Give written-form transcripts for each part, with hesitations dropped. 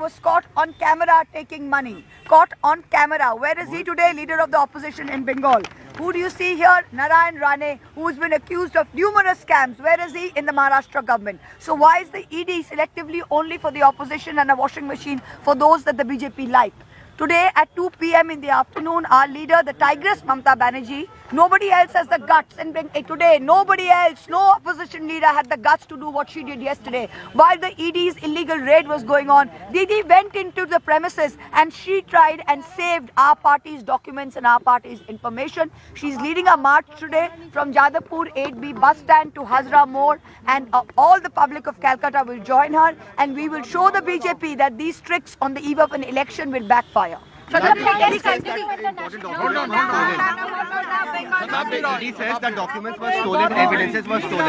was caught on camera taking money. Caught on camera. Where is he today? Leader of the opposition in Bengal. Who do you see here? Narayan Rane, who's been accused of numerous scams. Where is he? In the Maharashtra government. So why is the ED selectively only for the opposition and a washing machine for those that the BJP like? Today at 2 p.m. in the afternoon, our leader, the Tigress Mamata Banerjee, nobody else has the guts. And today, nobody else, no opposition leader had the guts to do what she did yesterday. While the ED's illegal raid was going on, Didi went into the premises and she tried and saved our party's documents and our party's information. She's leading a march today from Jadavpur 8B bus stand to Hazra More, and all the public of Calcutta will join her, and we will show the BJP that these tricks on the eve of an election will backfire. He says that documents were stolen, evidences were stolen.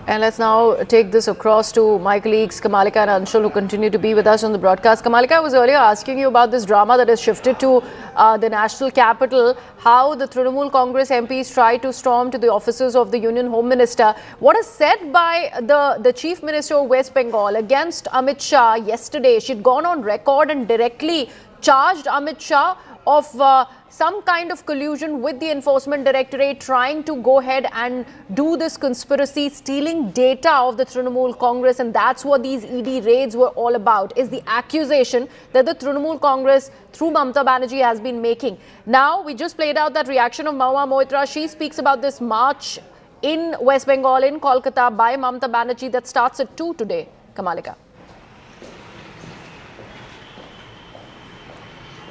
And let's now take this across to my colleagues Kamalika and Anshul, who continue to be with us on the broadcast. Kamalika, I was earlier asking you about this drama that has shifted to the national capital, how the Trinamool Congress MPs tried to storm to the offices of the Union Home Minister. What is said by the Chief Minister of West Bengal against Amit Shah yesterday? She'd gone on record and directly charged Amit Shah of some kind of collusion with the Enforcement Directorate, trying to go ahead and do this conspiracy, stealing data of the Trinamool Congress, and that's what these ED raids were all about, is the accusation that the Trinamool Congress through Mamata Banerjee has been making. Now, we just played out that reaction of Mahua Moitra. She speaks about this march in West Bengal, in Kolkata, by Mamata Banerjee that starts at 2 today. Kamalika.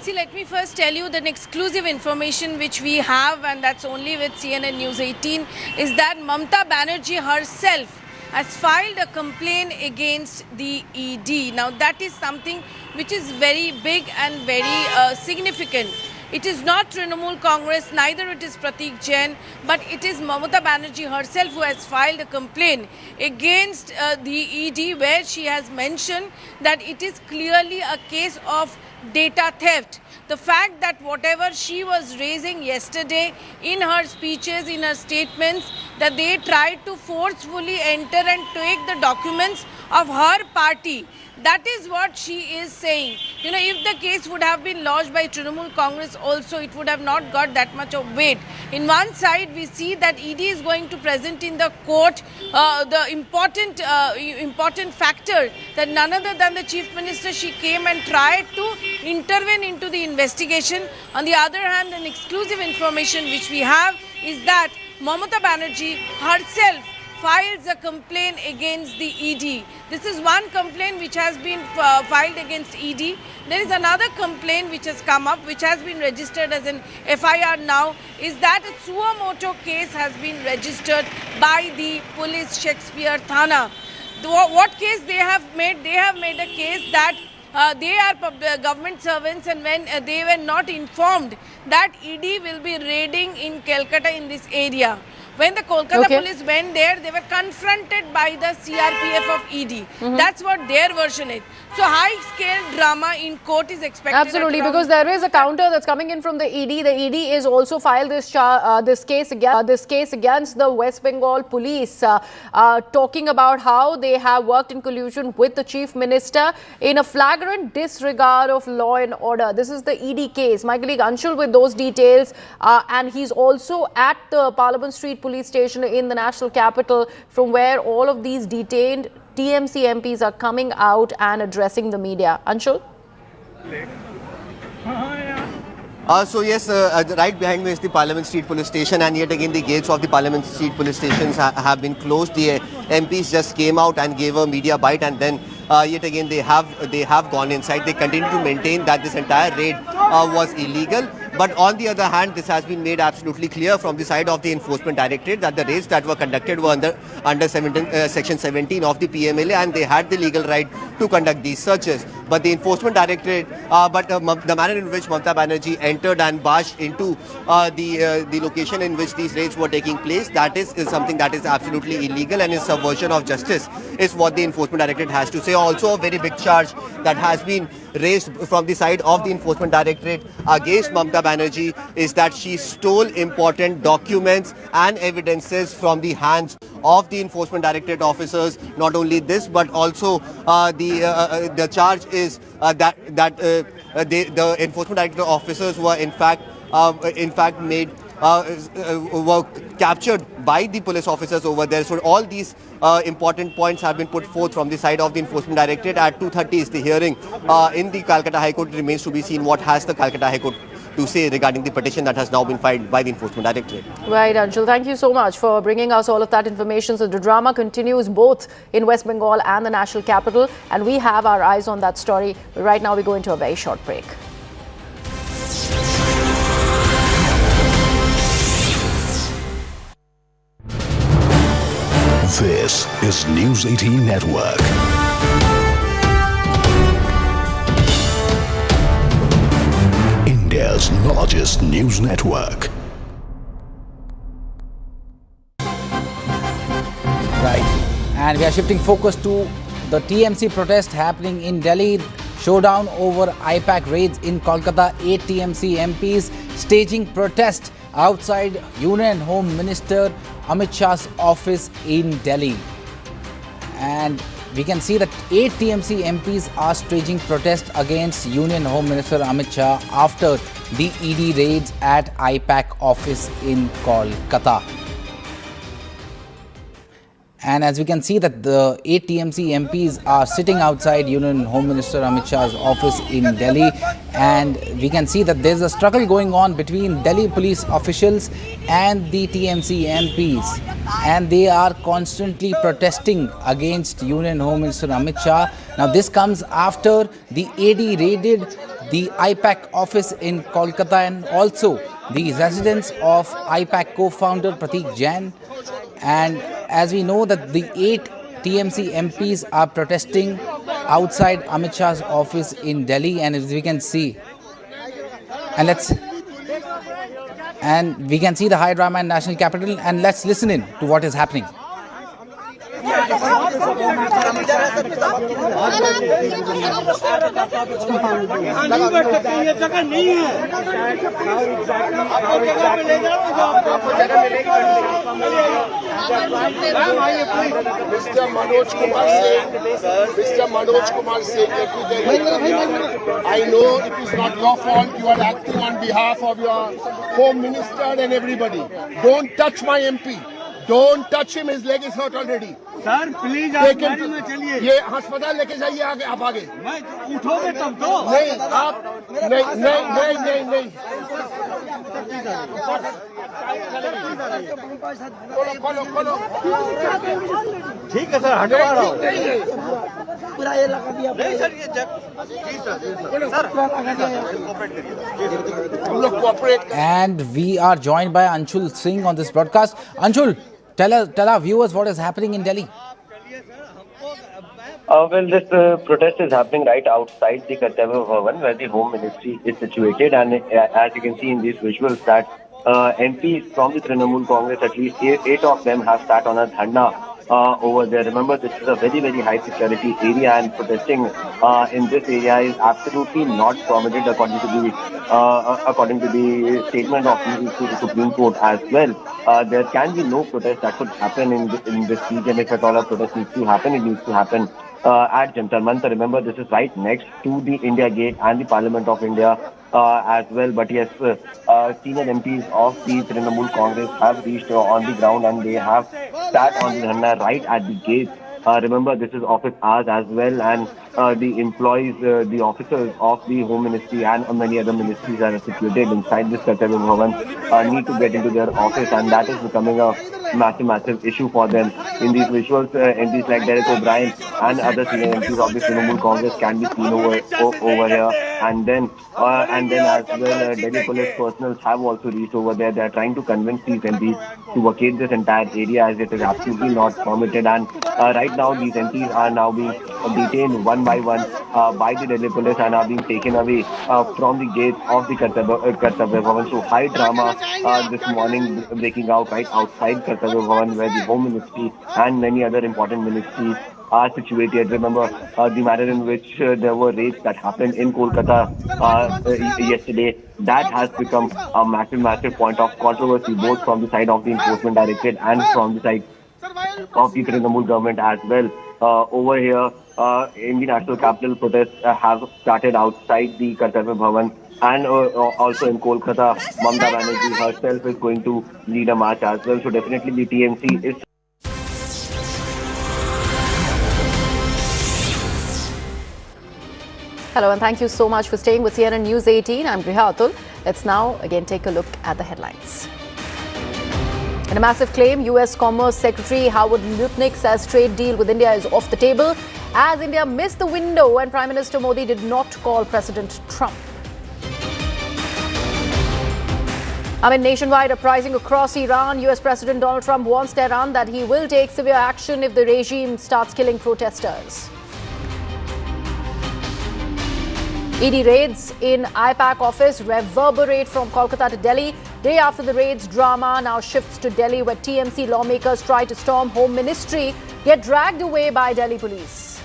See, let me first tell you that exclusive information which we have, and that's only with CNN News 18, is that Mamata Banerjee herself has filed a complaint against the ED. Now, that is something which is very big and very significant. It is not Trinamool Congress, neither it is Pratik Jain, but it is Mamata Banerjee herself who has filed a complaint against the ED, where she has mentioned that it is clearly a case of data theft. The fact that whatever she was raising yesterday in her speeches, in her statements, that they tried to forcefully enter and take the documents of her party. That is what she is saying. You know, if the case would have been lodged by Trinamool Congress also, it would have not got that much of weight. In one side, we see that ED is going to present in the court the important factor that none other than the Chief Minister, she came and tried to intervene into the investigation. On the other hand, an exclusive information which we have is that Mamata Banerjee herself files a complaint against the ED. This is one complaint which has been filed against ED. There is another complaint which has come up, which has been registered as an FIR now, is that a suo motu case has been registered by the police Shakespeare Thana. What case they have made? They have made a case that they are government servants, and when they were not informed that ED will be raiding in Calcutta in this area. When the Kolkata police went there, they were confronted by the CRPF of ED. That's what their version is. So high-scale drama in court is expected. Absolutely, because there is a counter that's coming in from the ED. The ED is also filed this case against the West Bengal police, talking about how they have worked in collusion with the Chief Minister in a flagrant disregard of law and order. This is the ED case. My colleague Anshul with those details, and he's also at the Parliament Street police station in the national capital, from where all of these detained TMC MPs are coming out and addressing the media. Anshul? So yes, right behind me is the Parliament Street Police Station, and yet again the gates of the Parliament Street Police Stations have been closed. The MPs just came out and gave a media bite, and then yet again they have gone inside. They continue to maintain that this entire raid was illegal. But on the other hand, this has been made absolutely clear from the side of the Enforcement Directorate that the raids that were conducted were under Section 17 of the PMLA, and they had the legal right to conduct these searches. but the Enforcement Directorate, the manner in which Mamata Banerjee entered and barged into the location in which these raids were taking place, that is something that is absolutely illegal and is subversion of justice, is what the Enforcement Directorate has to say. Also, a very big charge that has been raised from the side of the Enforcement Directorate against Mamata Banerjee is that she stole important documents and evidences from the hands of the Enforcement Directorate officers. Not only this, but also the charge is that the Enforcement Directorate officers were in fact were captured by the police officers over there. So all these important points have been put forth from the side of the Enforcement Directorate. At 2:30 is the hearing in the Calcutta High Court. It remains to be seen what has the Calcutta High Court to say regarding the petition that has now been filed by the Enforcement Directorate. Right, Anshul. Thank you so much for bringing us all of that information. So the drama continues both in West Bengal and the national capital, and we have our eyes on that story. But right now we go into a very short break. This is News 18 Network. India's largest news network. Right. And we are shifting focus to the TMC protest happening in Delhi. Showdown over IPAC raids in Kolkata. 8 TMC MPs staging protest outside Union Home Minister Amit Shah's office in Delhi. And we can see that 8 TMC MPs are staging protest against Union Home Minister Amit Shah after the ED raids at IPAC office in Kolkata. And as we can see that the 8 TMC MPs are sitting outside Union Home Minister Amit Shah's office in Delhi, and we can see that there's a struggle going on between Delhi police officials and the TMC MPs, and they are constantly protesting against Union Home Minister Amit Shah. Now this comes after the AD raided the IPAC office in Kolkata and also the residence of IPAC co-founder Pratik Jain. And as we know that the 8 TMC MPs are protesting outside Amit Shah's office in Delhi, and as we can see, and we can see the high drama in national capital, and let's listen in to what is happening. Mr. Manoj Kumar Singh, I know it is not your fault. You are acting on behalf of your Home Minister and everybody. Don't touch my MP. Don't touch him. His leg is hurt already. Sir please आप गाड़ी में चलिए. ये अस्पताल लेके जाइए आगे. आप आगे. मैं उठोगे तब तो. नहीं आप नहीं. खोलो. ठीक है सर हटवा रहा हूँ. पूरा ये लगा दिया. नहीं सर ये जी सर. हम लोग cooperate. And we are joined by Anshul Singh on this broadcast. Anshul, tell our viewers what is happening in Delhi. Well, this protest is happening right outside the Kartavya Bhavan, where the Home Ministry is situated, and as you can see in these visuals that MPs from the Trinamool Congress, at least 8 of them have sat on a dharna over there. Remember, this is a very, very high security area, and protesting in this area is absolutely not permitted according to the statement of the Supreme Court as well. There can be no protest that could happen in this region. If at all a protest needs to happen, it needs to happen at Jantar Mantar. Remember, this is right next to the India Gate and the Parliament of India as well. But yes, senior MPs of the Trinamool Congress have reached on the ground, and they have sat on the dharna right at the gate. Remember, this is office hours as well, and the employees, the officers of the Home Ministry and many other ministries that are situated inside this Kartavya Bhavan need to get into their office, and that is becoming a massive issue for them. In these visuals, MPs like Derek O'Brien and other senior MPs of the Trinamool Congress can be seen over here, and then as well, Delhi police personnel have also reached over there. They are trying to convince these MPs to vacate this entire area as it is absolutely not permitted. And right now, these MPs are now being detained one by one by the Delhi police and are being taken away from the gates of the Kartavya Bhavan. So high drama this morning breaking out right outside Kartavya Bhavan, where the Home Ministry and many other important ministries are situated. Remember the manner in which there were raids that happened in Kolkata yesterday. That has become a massive point of controversy, both from the side of the Enforcement Directorate and from the side of the Trinamool government as well. Over here in the national capital, protests have started outside the Kartavya Bhavan, and also in Kolkata, Mamata Banerjee herself is going to lead a march as well. So definitely the TMC is. Hello and thank you so much for staying with CNN News 18. I'm Briha. Let's now again take a look at the headlines. In a massive claim, US Commerce Secretary Howard Lutnick says trade deal with India is off the table as India missed the window when Prime Minister Modi did not call President Trump. Amid nationwide uprising across Iran, US President Donald Trump warns Tehran that he will take severe action if the regime starts killing protesters. ED raids in IPAC office reverberate from Kolkata to Delhi. Day after the raids, drama now shifts to Delhi, where TMC lawmakers try to storm Home Ministry, get dragged away by Delhi police.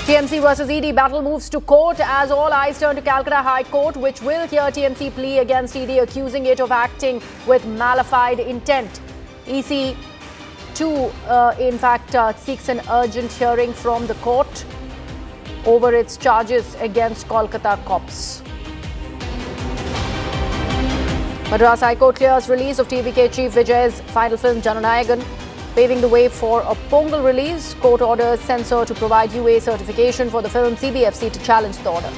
TMC versus ED battle moves to court as all eyes turn to Calcutta High Court, which will hear TMC plea against ED, accusing it of acting with malified intent. EC 2, in fact, seeks an urgent hearing from the court over its charges against Kolkata cops. Madras High Court clears release of TVK Chief Vijay's final film Jananayagan, paving the way for a Pongal release. Court orders Censor to provide UA certification for the film, CBFC to challenge the order.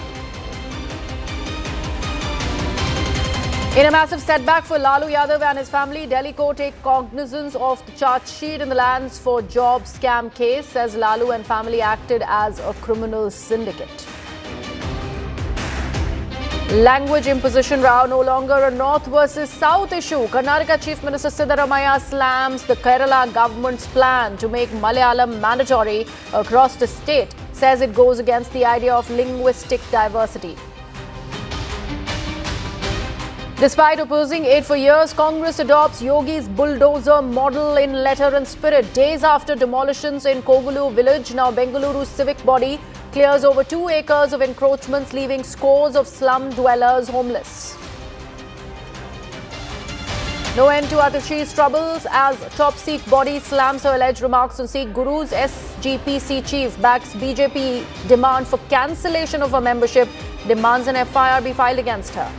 In a massive setback for Lalu Yadav and his family, Delhi court take cognizance of the charge sheet in the Lands for Job scam case, says Lalu and family acted as a criminal syndicate. Language imposition row no longer a North versus South issue. Karnataka Chief Minister Siddaramaiah slams the Kerala government's plan to make Malayalam mandatory across the state, says it goes against the idea of linguistic diversity. Despite opposing it for years, Congress adopts Yogi's bulldozer model in letter and spirit. Days after demolitions in Kogulu village, now Bengaluru's civic body clears over 2 acres of encroachments, leaving scores of slum dwellers homeless. No end to Atishi's troubles as top Sikh body slams her alleged remarks on Sikh gurus. SGPC chief backs BJP demand for cancellation of her membership, demands an FIR be filed against her.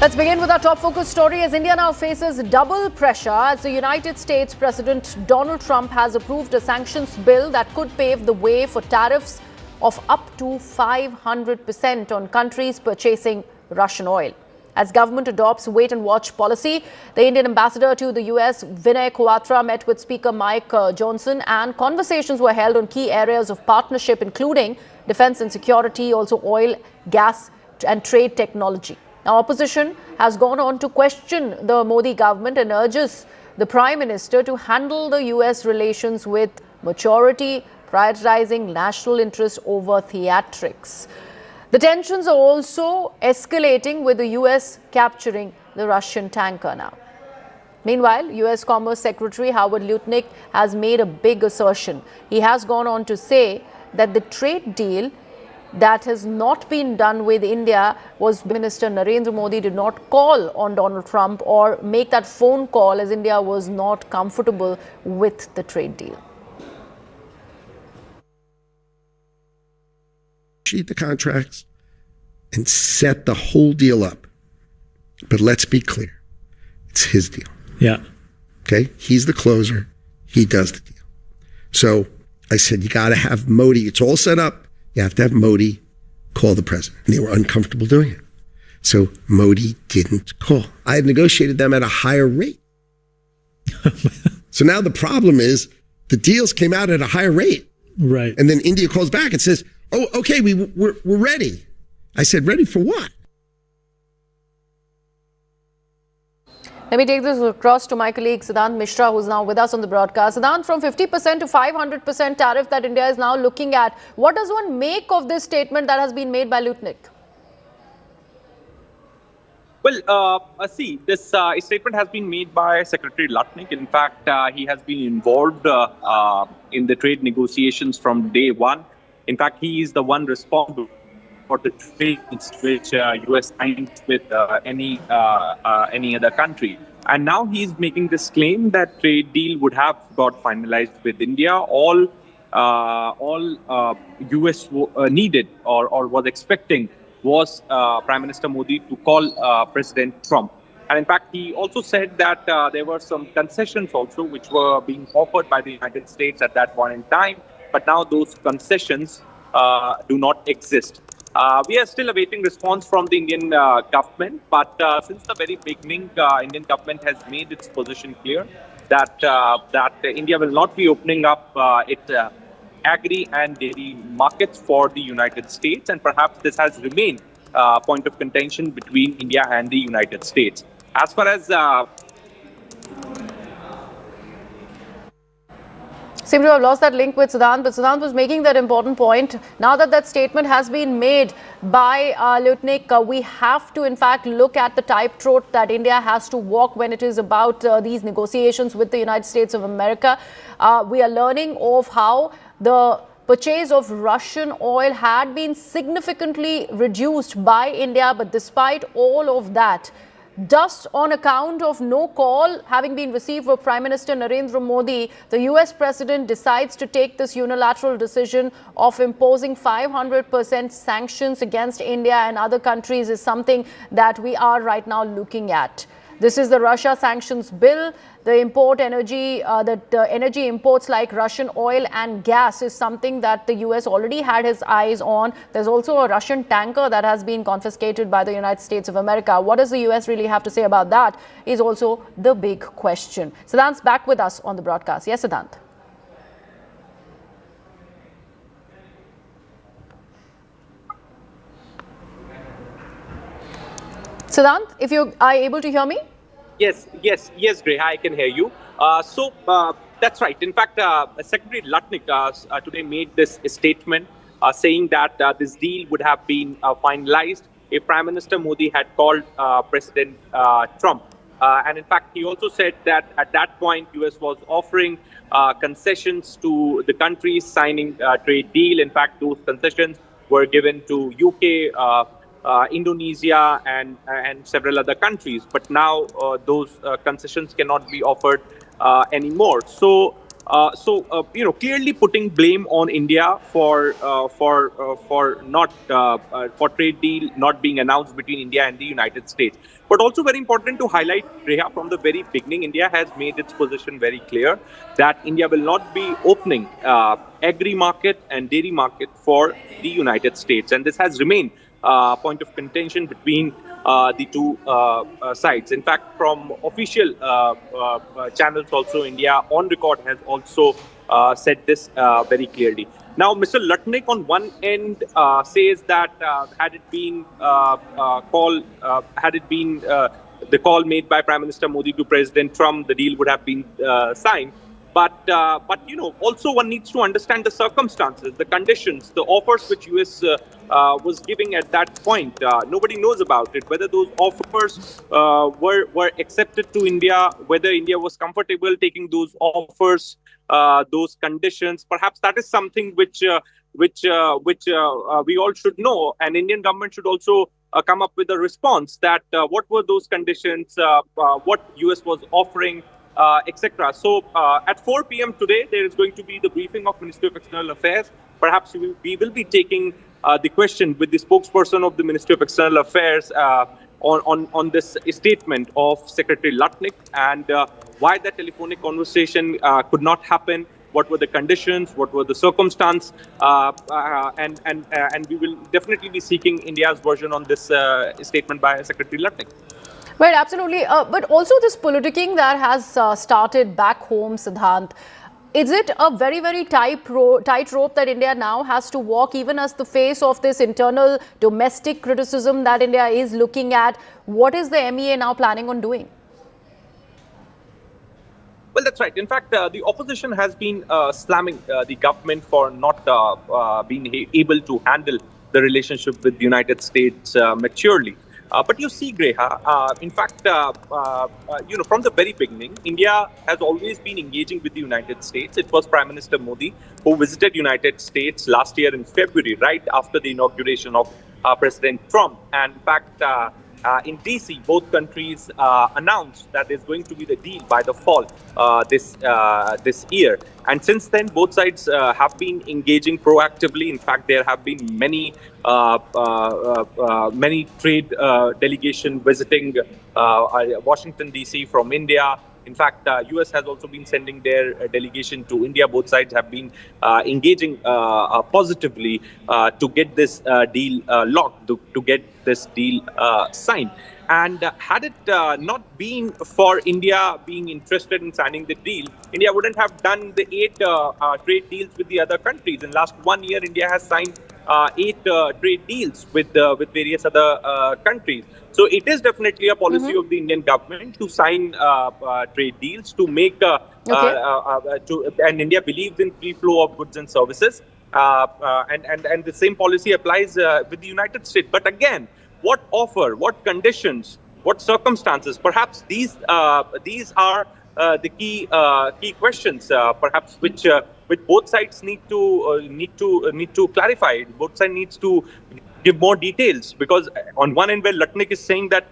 Let's begin with our top focus story as India now faces double pressure as the United States President Donald Trump has approved a sanctions bill that could pave the way for tariffs of up to 500% on countries purchasing Russian oil. As government adopts wait-and-watch policy, the Indian ambassador to the US, Vinay Kwatra, met with Speaker Mike Johnson, and conversations were held on key areas of partnership, including defense and security, also oil, gas, and trade technology. Now, opposition has gone on to question the Modi government and urges the Prime Minister to handle the US relations with maturity, prioritizing national interest over theatrics. The tensions are also escalating with the US capturing the Russian tanker now. Meanwhile, US Commerce Secretary Howard Lutnick has made a big assertion. He has gone on to say that the trade deal that has not been done with India was Minister Narendra Modi did not call on Donald Trump or make that phone call as India was not comfortable with the trade deal. Negotiate the contracts and set the whole deal up. But let's be clear. It's his deal. Yeah. Okay? He's the closer. He does the deal. So I said, you got to have Modi. It's all set up. You have to have Modi call the president. And they were uncomfortable doing it. So Modi didn't call. I had negotiated them at a higher rate. So now the problem is the deals came out at a higher rate. Right. And then India calls back and says, oh, okay, we're ready. I said, ready for what? Let me take this across to my colleague Siddhant Mishra, who's now with us on the broadcast. Siddhant, from 50% to 500% tariff that India is now looking at, what does one make of this statement that has been made by Lieutenant? Well, see, this statement has been made by Secretary Lutnick. In fact, he has been involved in the trade negotiations from day one. In fact, he is the one responsible for the trades which US signed with any other country. And now he's making this claim that trade deal would have got finalized with India. All US needed or was expecting was Prime Minister Modi to call President Trump. And in fact, he also said that there were some concessions also which were being offered by the United States at that point in time. But now those concessions do not exist. We are still awaiting response from the Indian government. But since the very beginning, Indian government has made its position clear that India will not be opening up its agri and dairy markets for the United States, and perhaps this has remained a point of contention between India and the United States. As far as Seem to have lost that link with Siddhant, but Siddhant was making that important point. Now that that statement has been made by Lieutenant, we have to in fact look at the tightrope that India has to walk when it is about these negotiations with the United States of America. We are learning of how the purchase of Russian oil had been significantly reduced by India, but despite all of that, just on account of no call having been received for Prime Minister Narendra Modi, the US President decides to take this unilateral decision of imposing 500% sanctions against India and other countries is something that we are right now looking at. This is the Russia sanctions bill. The energy imports like Russian oil and gas is something that the US already had his eyes on. There's also a Russian tanker that has been confiscated by the United States of America. What does the US really have to say about that is also the big question. Siddhant's back with us on the broadcast. Yes, Siddhant. Siddhant, if you are able to hear me? Yes, Gray, I can hear you. That's right. In fact, Secretary Lutnick today made this statement saying that this deal would have been finalized if Prime Minister Modi had called President Trump. And in fact, he also said that at that point, US was offering concessions to the countries signing a trade deal. In fact, those concessions were given to UK, Indonesia and several other countries, but now those concessions cannot be offered anymore. So clearly putting blame on India for trade deal not being announced between India and the United States. But also very important to highlight, Reha, from the very beginning, India has made its position very clear that India will not be opening agri market and dairy market for the United States, and this has remained point of contention between the two sides. In fact, from official channels also, India on record has also said this very clearly. Now, Mr. Lutnick on one end says that had it been the call made by Prime Minister Modi to President Trump, the deal would have been signed. But also one needs to understand the circumstances, the conditions, the offers which US was giving at that point. Nobody knows about it, whether those offers were accepted to India, whether India was comfortable taking those offers, those conditions. Perhaps that is something which we all should know, and Indian government should also come up with a response that what were those conditions, what US was offering, etc. So at 4 p.m. today, there is going to be the briefing of Ministry of External Affairs. Perhaps we will be taking the question with the spokesperson of the Ministry of External Affairs on this statement of Secretary Lutnick and why that telephonic conversation could not happen, what were the conditions, what were the circumstance, and we will definitely be seeking India's version on this statement by Secretary Lutnick. Right, absolutely. But also this politicking that has started back home, Siddhant, is it a very, very tight rope that India now has to walk, even as the face of this internal domestic criticism that India is looking at? What is the MEA now planning on doing? Well, that's right. In fact, the opposition has been slamming the government for not being able to handle the relationship with the United States maturely. But you see, Greha, in fact, from the very beginning, India has always been engaging with the United States. It was Prime Minister Modi who visited United States last year in February, right after the inauguration of President Trump. And in fact, in DC, both countries announced that there's going to be the deal by the fall this year. And since then, both sides have been engaging proactively. In fact, there have been many trade delegation visiting Washington, DC from India. In fact, US has also been sending their delegation to India. Both sides have been engaging positively to get this deal locked, to get this deal signed. And had it not been for India being interested in signing the deal, India wouldn't have done the 8 trade deals with the other countries. In last 1 year, India has signed 8 trade deals with various other countries. So it is definitely a policy of the Indian government to sign trade deals, to make and India believes in free flow of goods and services, and the same policy applies with the United States. But again, what offer, what conditions, what circumstances? Perhaps these are the key questions, perhaps which both sides need to clarify. Both sides needs to give more details, because on one end, where Lutnick is saying that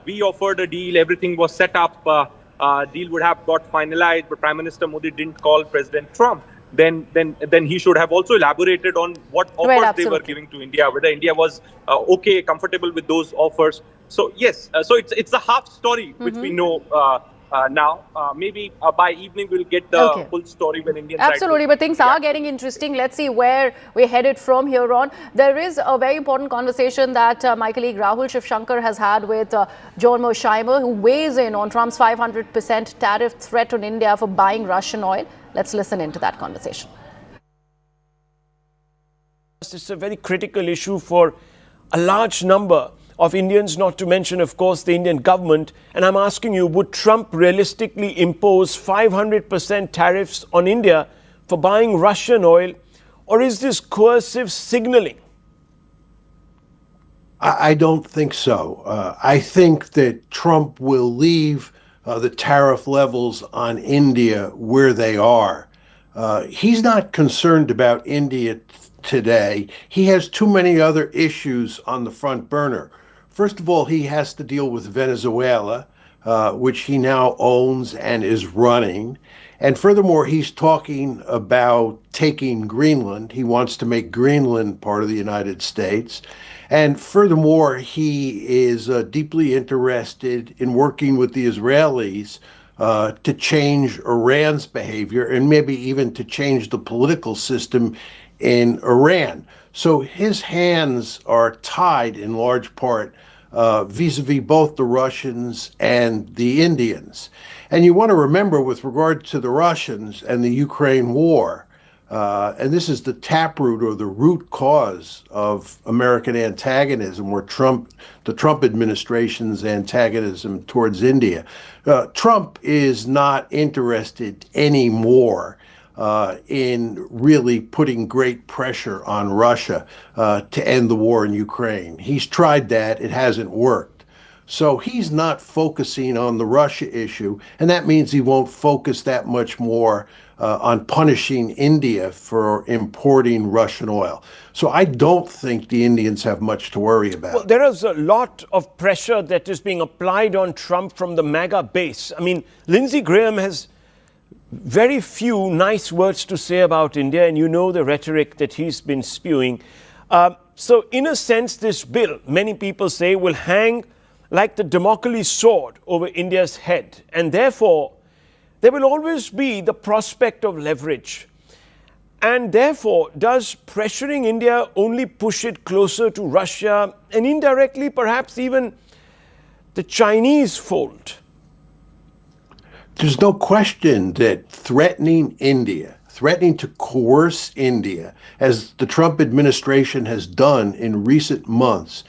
we offered a deal, everything was set up, deal would have got finalized, but Prime Minister Modi didn't call President Trump. Then he should have also elaborated on what offers they were giving to India, whether India was okay, comfortable with those offers. So yes, so it's a half story which we know now. Maybe by evening we'll get the full story when Indian side. Absolutely, but things are getting interesting. Let's see where we're headed from here on. There is a very important conversation that my colleague Rahul Shivshankar has had with John Mosheimer, who weighs in on Trump's 500% tariff threat on India for buying Russian oil. Let's listen into that conversation. It's a very critical issue for a large number of Indians, not to mention, of course, the Indian government. And I'm asking you, would Trump realistically impose 500% tariffs on India for buying Russian oil, or is this coercive signaling? I don't think so. I think that Trump will leave the tariff levels on India where they are. He's not concerned about India today. He has too many other issues on the front burner. First of all, he has to deal with Venezuela, which he now owns and is running. And furthermore, he's talking about taking Greenland. He wants to make Greenland part of the United States. And furthermore, he is deeply interested in working with the Israelis to change Iran's behavior, and maybe even to change the political system in Iran. So his hands are tied in large part vis-a-vis both the Russians and the Indians. And you want to remember, with regard to the Russians and the Ukraine war, and this is the taproot or the root cause of American antagonism, or the Trump administration's antagonism towards India. Trump is not interested anymore in really putting great pressure on Russia to end the war in Ukraine. He's tried that. It hasn't worked. So he's not focusing on the Russia issue, and that means he won't focus that much more on punishing India for importing Russian oil. So I don't think the Indians have much to worry about. Well, there is a lot of pressure that is being applied on Trump from the MAGA base. I mean, Lindsey Graham has very few nice words to say about India, and you know the rhetoric that he's been spewing. So in a sense, this bill, many people say, will hang like the Damocles sword over India's head. And therefore, there will always be the prospect of leverage. And therefore, does pressuring India only push it closer to Russia and indirectly perhaps even the Chinese fold? There's no question that threatening India, threatening to coerce India, as the Trump administration has done in recent months,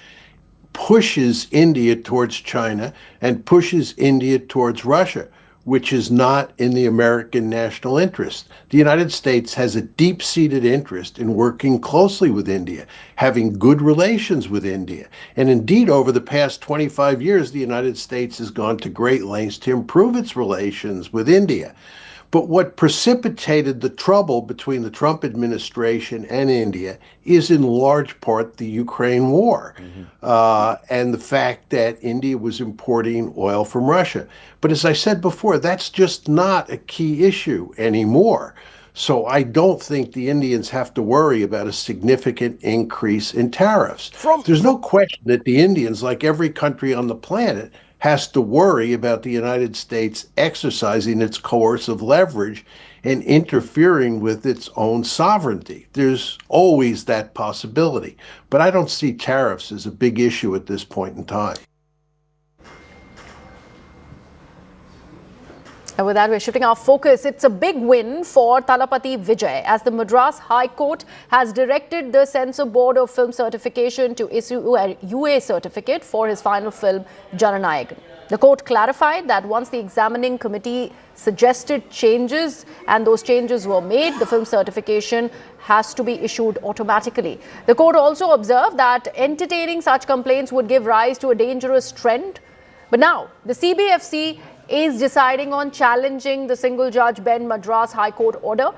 pushes India towards China and pushes India towards Russia, which is not in the American national interest. The United States has a deep-seated interest in working closely with India, having good relations with India. And indeed, over the past 25 years, the United States has gone to great lengths to improve its relations with India. But what precipitated the trouble between the Trump administration and India is in large part the Ukraine war and the fact that India was importing oil from Russia. But as I said before, that's just not a key issue anymore. So I don't think the Indians have to worry about a significant increase in tariffs. There's no question that the Indians, like every country on the planet, has to worry about the United States exercising its coercive leverage and interfering with its own sovereignty. There's always that possibility. But I don't see tariffs as a big issue at this point in time. And with that, we're shifting our focus. It's a big win for Thalapathy Vijay as the Madras High Court has directed the Censor Board of Film Certification to issue a UA certificate for his final film, Jananayagan. The court clarified that once the examining committee suggested changes and those changes were made, the film certification has to be issued automatically. The court also observed that entertaining such complaints would give rise to a dangerous trend. But now, the CBFC is deciding on challenging the single-judge Ben Madras High Court order.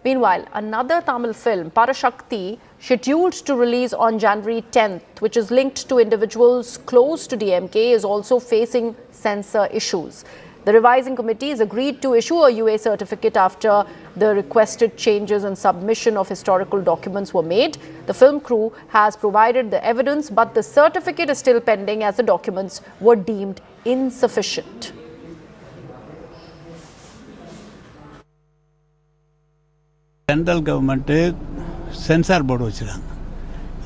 Meanwhile, another Tamil film, Parashakti, scheduled to release on January 10th, which is linked to individuals close to DMK, is also facing censor issues. The revising committee has agreed to issue a UA certificate after the requested changes and submission of historical documents were made. The film crew has provided the evidence, but the certificate is still pending as the documents were deemed insufficient. Central government censor board வச்சுருக்காங்க.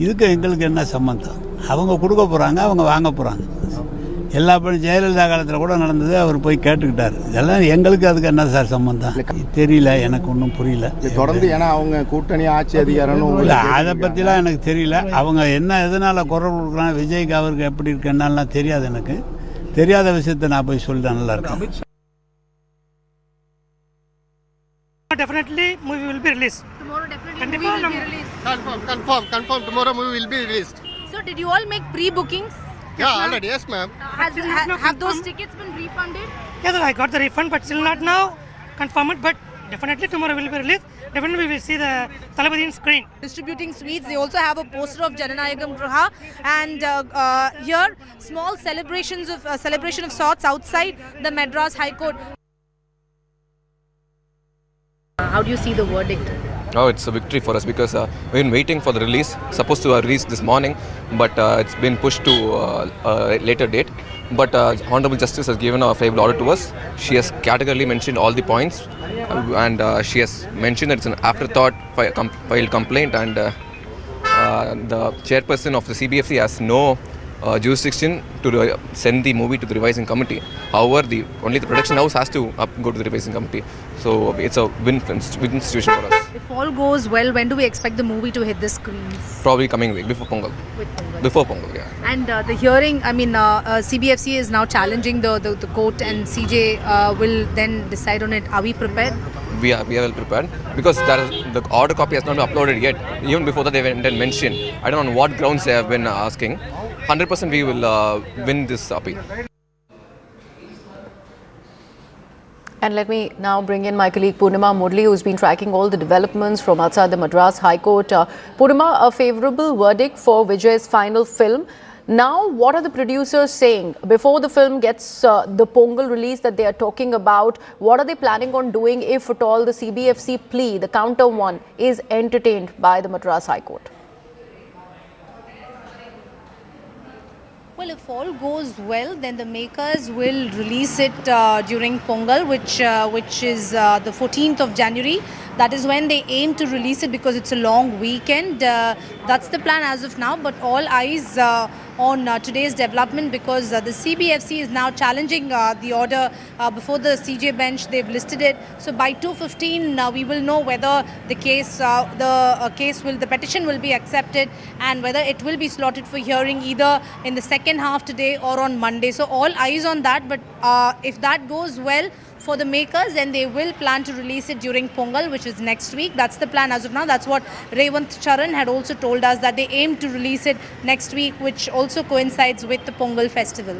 இதுக்கு எங்களுக்கு என்ன சம்மந்தம்? அவங்க கொடுக்க போகிறாங்க, அவங்க வாங்க போகிறாங்க. எல்லா பணி ஜெயலலிதா காலத்தில் கூட நடந்தது, அவர் போய் கேட்டுக்கிட்டார். இதெல்லாம் எங்களுக்கு அதுக்கு என்ன சார் சம்மந்தம்? தெரியல, எனக்கு ஒன்றும் புரியல. தொடர்ந்து ஏன்னா அவங்க கூட்டணி ஆட்சி அதிகாரம்னு இல்லை, அதை பற்றிலாம் எனக்கு தெரியல. அவங்க என்ன எதனால் குரல் கொடுக்குறாங்க, விஜய்க்கு அவருக்கு எப்படி இருக்கு என்னலாம் தெரியாது. எனக்கு தெரியாத விஷயத்தை நான் போய் சொல்லிட்டேன். நல்லா இருக்கேன். Definitely movie will be released. Tomorrow definitely movie will be released. Confirm. Tomorrow movie will be released. So did you all make pre-bookings? Yeah, already. Yes, ma'am. Have those tickets been refunded? Yes, I got the refund, but still not now confirmed. But definitely tomorrow will be released. Definitely we will see the Thalapathy screen. Distributing sweets. They also have a poster of Jananayagam Graha, and here small celebration of sorts outside the Madras High Court. How do you see the verdict? Oh, it's a victory for us because we've been waiting for the release. Supposed to have released this morning, but it's been pushed to a later date. But Honorable Justice has given a favourable order to us. She has categorically mentioned all the points, and she has mentioned that it's an afterthought filed complaint, and the chairperson of the CBFC has no jurisdiction to send the movie to the revising committee. However, only the production house has to go to the revising committee. So it's a win situation for us. If all goes well, when do we expect the movie to hit the screens? Probably coming week, before Pongal. Before Pongal, yeah. And the hearing, CBFC is now challenging the court, and CJ will then decide on it. Are we prepared? We are well prepared because the order copy has not been uploaded yet. Even before that, they didn't mention. I don't know on what grounds they have been asking. 100% we will win this appeal. And let me now bring in my colleague Purnima Murli, who's been tracking all the developments from outside the Madras High Court. Purnima, a favourable verdict for Vijay's final film. Now, what are the producers saying? Before the film gets the Pongal release that they are talking about, what are they planning on doing if at all the CBFC plea, the counter one, is entertained by the Madras High Court? Well, if all goes well, then the makers will release it during Pongal, which is the 14th of January. That is when they aim to release it because it's a long weekend. That's the plan as of now, but all eyes on today's development because the CBFC is now challenging the order before the CJ bench. They've listed it. So by 2:15, we will know whether the petition will be accepted and whether it will be slotted for hearing either in the second half today or on Monday. So all eyes on that. But if that goes well for the makers, then they will plan to release it during Pongal, which is next week. That's the plan as of now. That's what Revant Charan had also told us, that they aim to release it next week, which also coincides with the Pongal festival.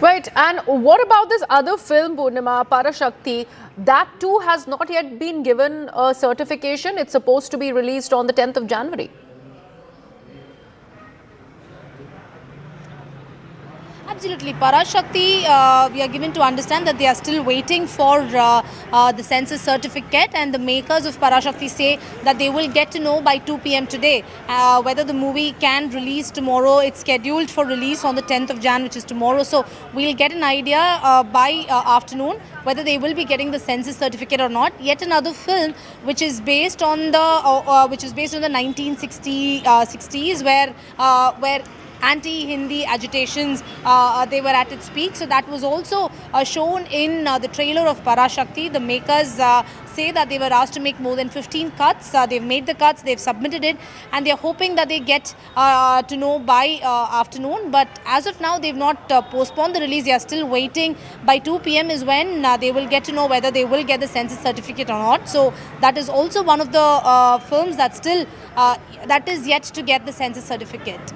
Right, and what about this other film, Purnima, Parashakti? That too has not yet been given a certification. It's supposed to be released on the 10th of January. Absolutely. Parashakti, we are given to understand that they are still waiting for the censor certificate, and the makers of Parashakti say that they will get to know by 2 p.m. today whether the movie can release tomorrow. It's scheduled for release on the 10th of Jan, which is tomorrow. So we'll get an idea by afternoon whether they will be getting the censor certificate or not. Yet another film which is based on the 1960s where anti-Hindi agitations, they were at its peak. So that was also shown in the trailer of Parashakti. The makers say that they were asked to make more than 15 cuts. They've made the cuts, they've submitted it, and they're hoping that they get to know by afternoon. But as of now, they've not postponed the release. They are still waiting. By 2 p.m. is when they will get to know whether they will get the censor certificate or not. So that is also one of the films that still that is yet to get the censor certificate.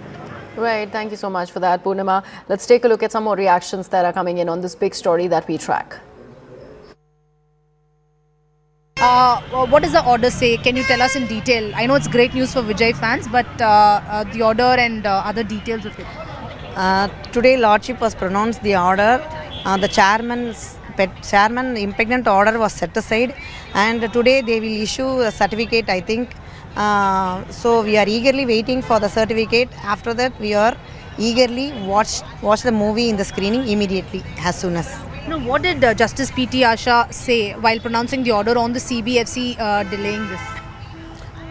Right, thank you so much for that, Purnima. Let's take a look at some more reactions that are coming in on this big story that we track. What does the order say? Can you tell us in detail? I know it's great news for Vijay fans, but the order and other details of it. Today, Lordship was pronounced the order. The chairman impegnant order was set aside, and today they will issue a certificate, I think. So we are eagerly waiting for the certificate. After that, we are eagerly watch the movie in the screening immediately as soon as. No, what did Justice P.T. Asha say while pronouncing the order on the CBFC delaying this?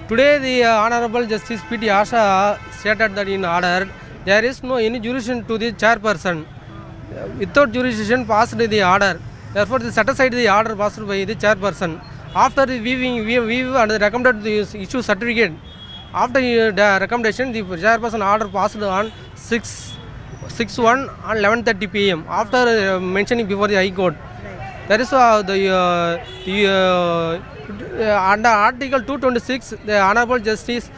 Today, the Honorable Justice P.T. Asha stated that in order there is no any jurisdiction to the chairperson. Without jurisdiction passed the order. Therefore, they set aside the order passed by the chairperson. After the viewing and recommended the issue certificate. After the recommendation, the chairperson order passed on 6/1 and 11:30 p.m. After mentioning before the High Court. There is under Article 226, the Honorable Justice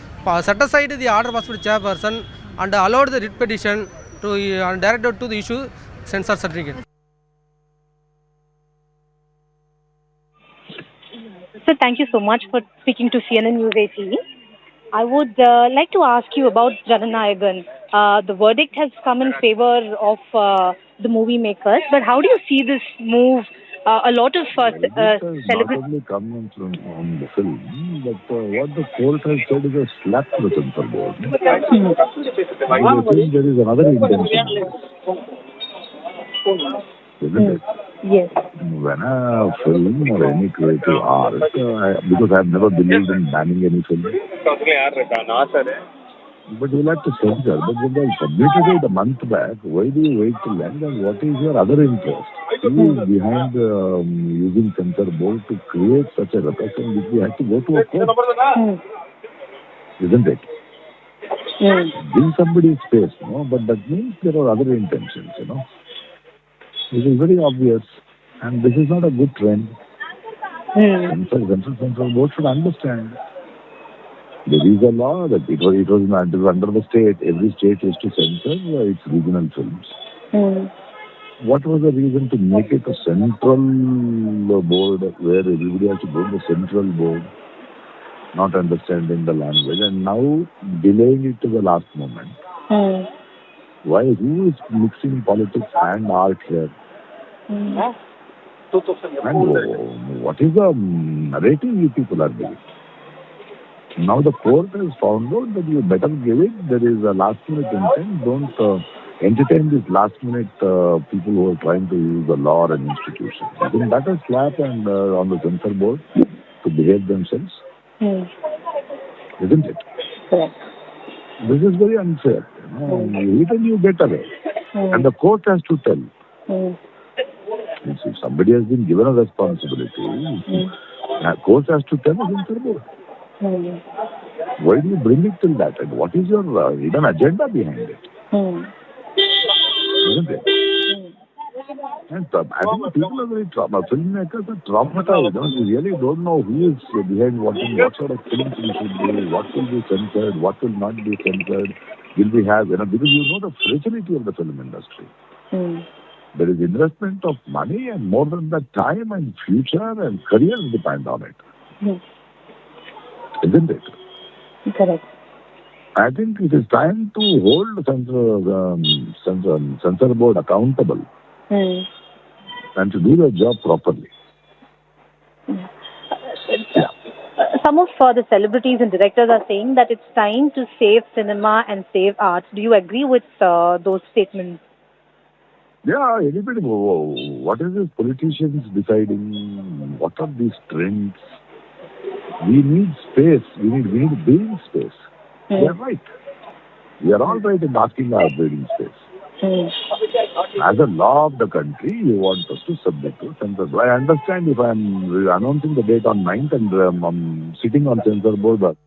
set aside the order passed by the chairperson and allowed the writ petition to directed to the issue censor certificate. So thank you so much for speaking to CNN News 18. I would like to ask you about Jananayagan. The verdict has come in favor of the movie makers, but how do you see this move? A lot of celebrities... not only come from the film, but what the court has said is a slap to the censor board. I think there is another intention. Isn't it? Yes. When a film or any creative art, because I have never believed in banning any film. But you'll have to censor. But when they submitted it a month back, why do you wait till then? And what is your other interest? Who is behind using censor board to create such a repression which we have to go to a court? Isn't it? Give somebody's space, no? But that means there are other intentions, you know. It is very obvious, and this is not a good trend. Central board should understand. There is a law that it was under the state. Every state is to censor its regional films. What was the reason to make it a central board where everybody has to go to the central board, not understanding the language, and now delaying it to the last moment? Why? Who is mixing politics and art here? And what is the narrative you people are giving? Now the court has found out that you better give it. There is a last minute intent. Don't entertain these last-minute people who are trying to use the law and institutions. I think that is slap and on the censor board to behave themselves, isn't it? Correct. This is very unfair. Even you get away, and the court has to tell. If somebody has been given a responsibility, the court has to tell the censor board. Why do you bring it till that? And what is your hidden agenda behind it? Isn't it? And I think people are very filmmakers are traumatized. You really don't know who is behind what sort of films we should do, what will be censored, what will not be censored. Will we have, because you know the fragility of the film industry. There is investment of money, and more than that, time and future and careers depend on it. Isn't it? Correct. I think it is time to hold the censor board accountable and to do their job properly. Some of the celebrities and directors are saying that it's time to save cinema and save arts. Do you agree with those statements? Yeah, anybody. What is this politicians deciding? What are these trends? We need space. We need breathing space. We are right. We are all right in asking our breathing space. As a law of the country, you want us to submit to censor. I understand if I am announcing the date on 9th and I'm sitting on censor board.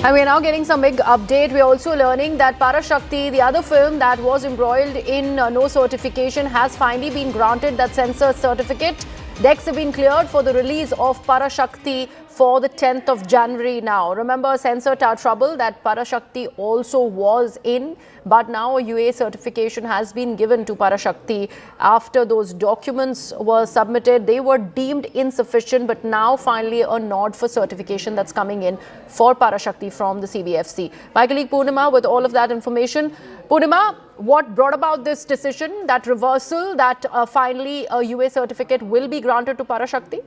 And we're now getting some big update. We're also learning that Parashakti, the other film that was embroiled in no certification, has finally been granted that censor certificate. Decks have been cleared for the release of Parashakti for the 10th of January now. Remember, Censor trouble that Parashakti also was in, but now a UA certification has been given to Parashakti after those documents were submitted. They were deemed insufficient, but now finally a nod for certification that's coming in for Parashakti from the CBFC. My colleague Purnima with all of that information. Purnima, what brought about this decision, that reversal, that finally a UA certificate will be granted to Parashakti?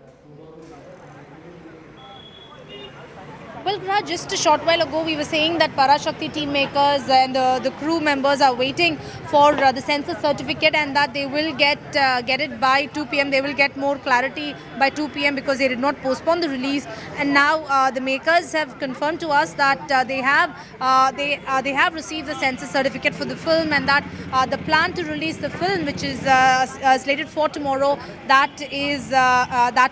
Well, Grah, just a short while ago, we were saying that Parashakti team makers and the crew members are waiting for the censor certificate, and that they will get it by 2 p.m. They will get more clarity by 2 p.m. because they did not postpone the release. And now the makers have confirmed to us that they have received the censor certificate for the film, and that the plan to release the film, which is slated for tomorrow, that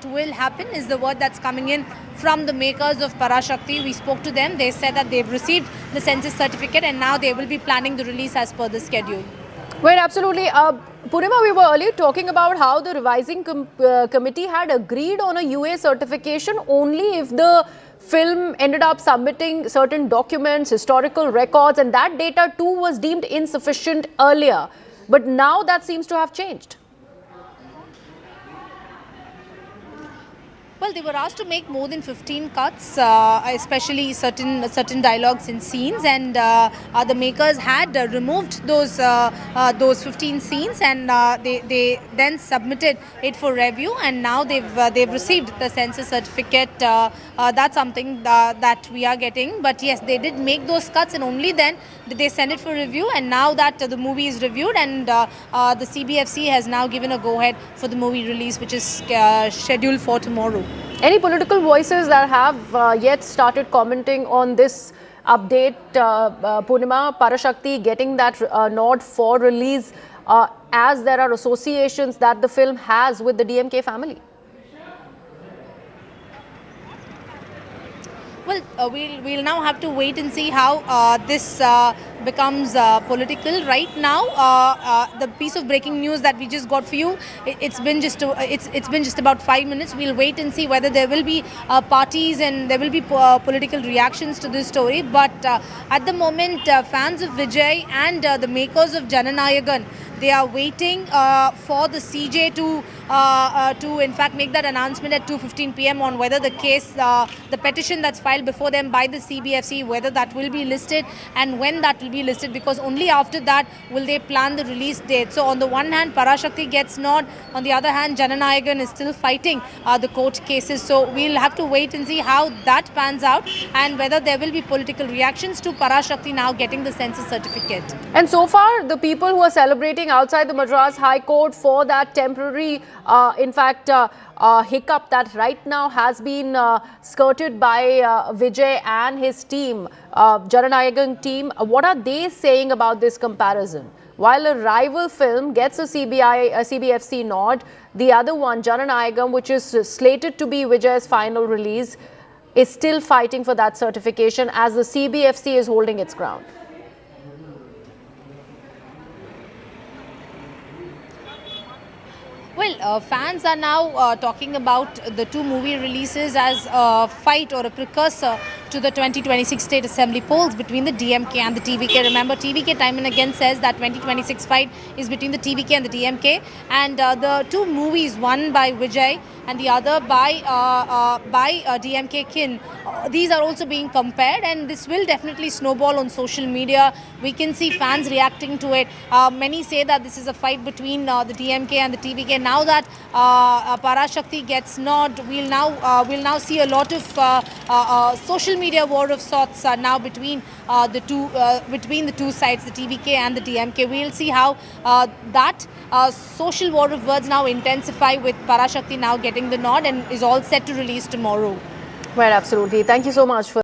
will happen, is the word that's coming in from the makers of Parashakti. We spoke to them. They said that they've received the census certificate and now they will be planning the release as per the schedule. Well, absolutely. Purnima, we were earlier talking about how the revising committee had agreed on a UA certification only if the film ended up submitting certain documents, historical records, and that data too was deemed insufficient earlier. But now that seems to have changed. Well, they were asked to make more than 15 cuts, especially certain dialogues and scenes, and the makers had removed those 15 scenes, and they then submitted it for review, and now they've received the censor certificate. That's something that we are getting. But yes, they did make those cuts, and only then did they send it for review. And now that the movie is reviewed, and the CBFC has now given a go-ahead for the movie release, which is scheduled for tomorrow. Any political voices that have yet started commenting on this update, Purnima, Parashakti getting that nod for release, as there are associations that the film has with the DMK family? Well, we'll now have to wait and see how this becomes political. Right now, the piece of breaking news that we just got for you, it's been just about 5 minutes. We'll wait and see whether there will be parties and there will be political reactions to this story. But at the moment, fans of Vijay and the makers of Jananayagan, they are waiting for the CJ to in fact make that announcement at 2:15 p.m. on whether the case, the petition that's filed before them by the CBFC, whether that will be listed and when that will be listed, because only after that will they plan the release date. So on the one hand, Parashakti gets nod. On the other hand, Jananayagan is still fighting the court cases. So we'll have to wait and see how that pans out and whether there will be political reactions to Parashakti now getting the census certificate. And so far, the people who are celebrating outside the Madras High Court for that temporary, hiccup that right now has been skirted by Vijay and his team, Jananayagan team, what are they saying about this comparison? While a rival film gets a CBFC nod, the other one, Jananayagam, which is slated to be Vijay's final release, is still fighting for that certification as the CBFC is holding its ground. Well, fans are now talking about the two movie releases as a fight or a precursor to the 2026 State Assembly polls between the DMK and the TVK. Remember, TVK time and again says that 2026 fight is between the TVK and the DMK, and the two movies, one by Vijay and the other by DMK Kin, these are also being compared, and this will definitely snowball on social media. We can see fans reacting to it. Many say that this is a fight between the DMK and the TVK. Now that Parashakti gets nod, we'll now see a lot of social media war of sorts now between the two sides, the TVK and the DMK. We'll see how that social war of words now intensify, with Parashakti now getting the nod and is all set to release tomorrow. Well, absolutely. Thank you so much for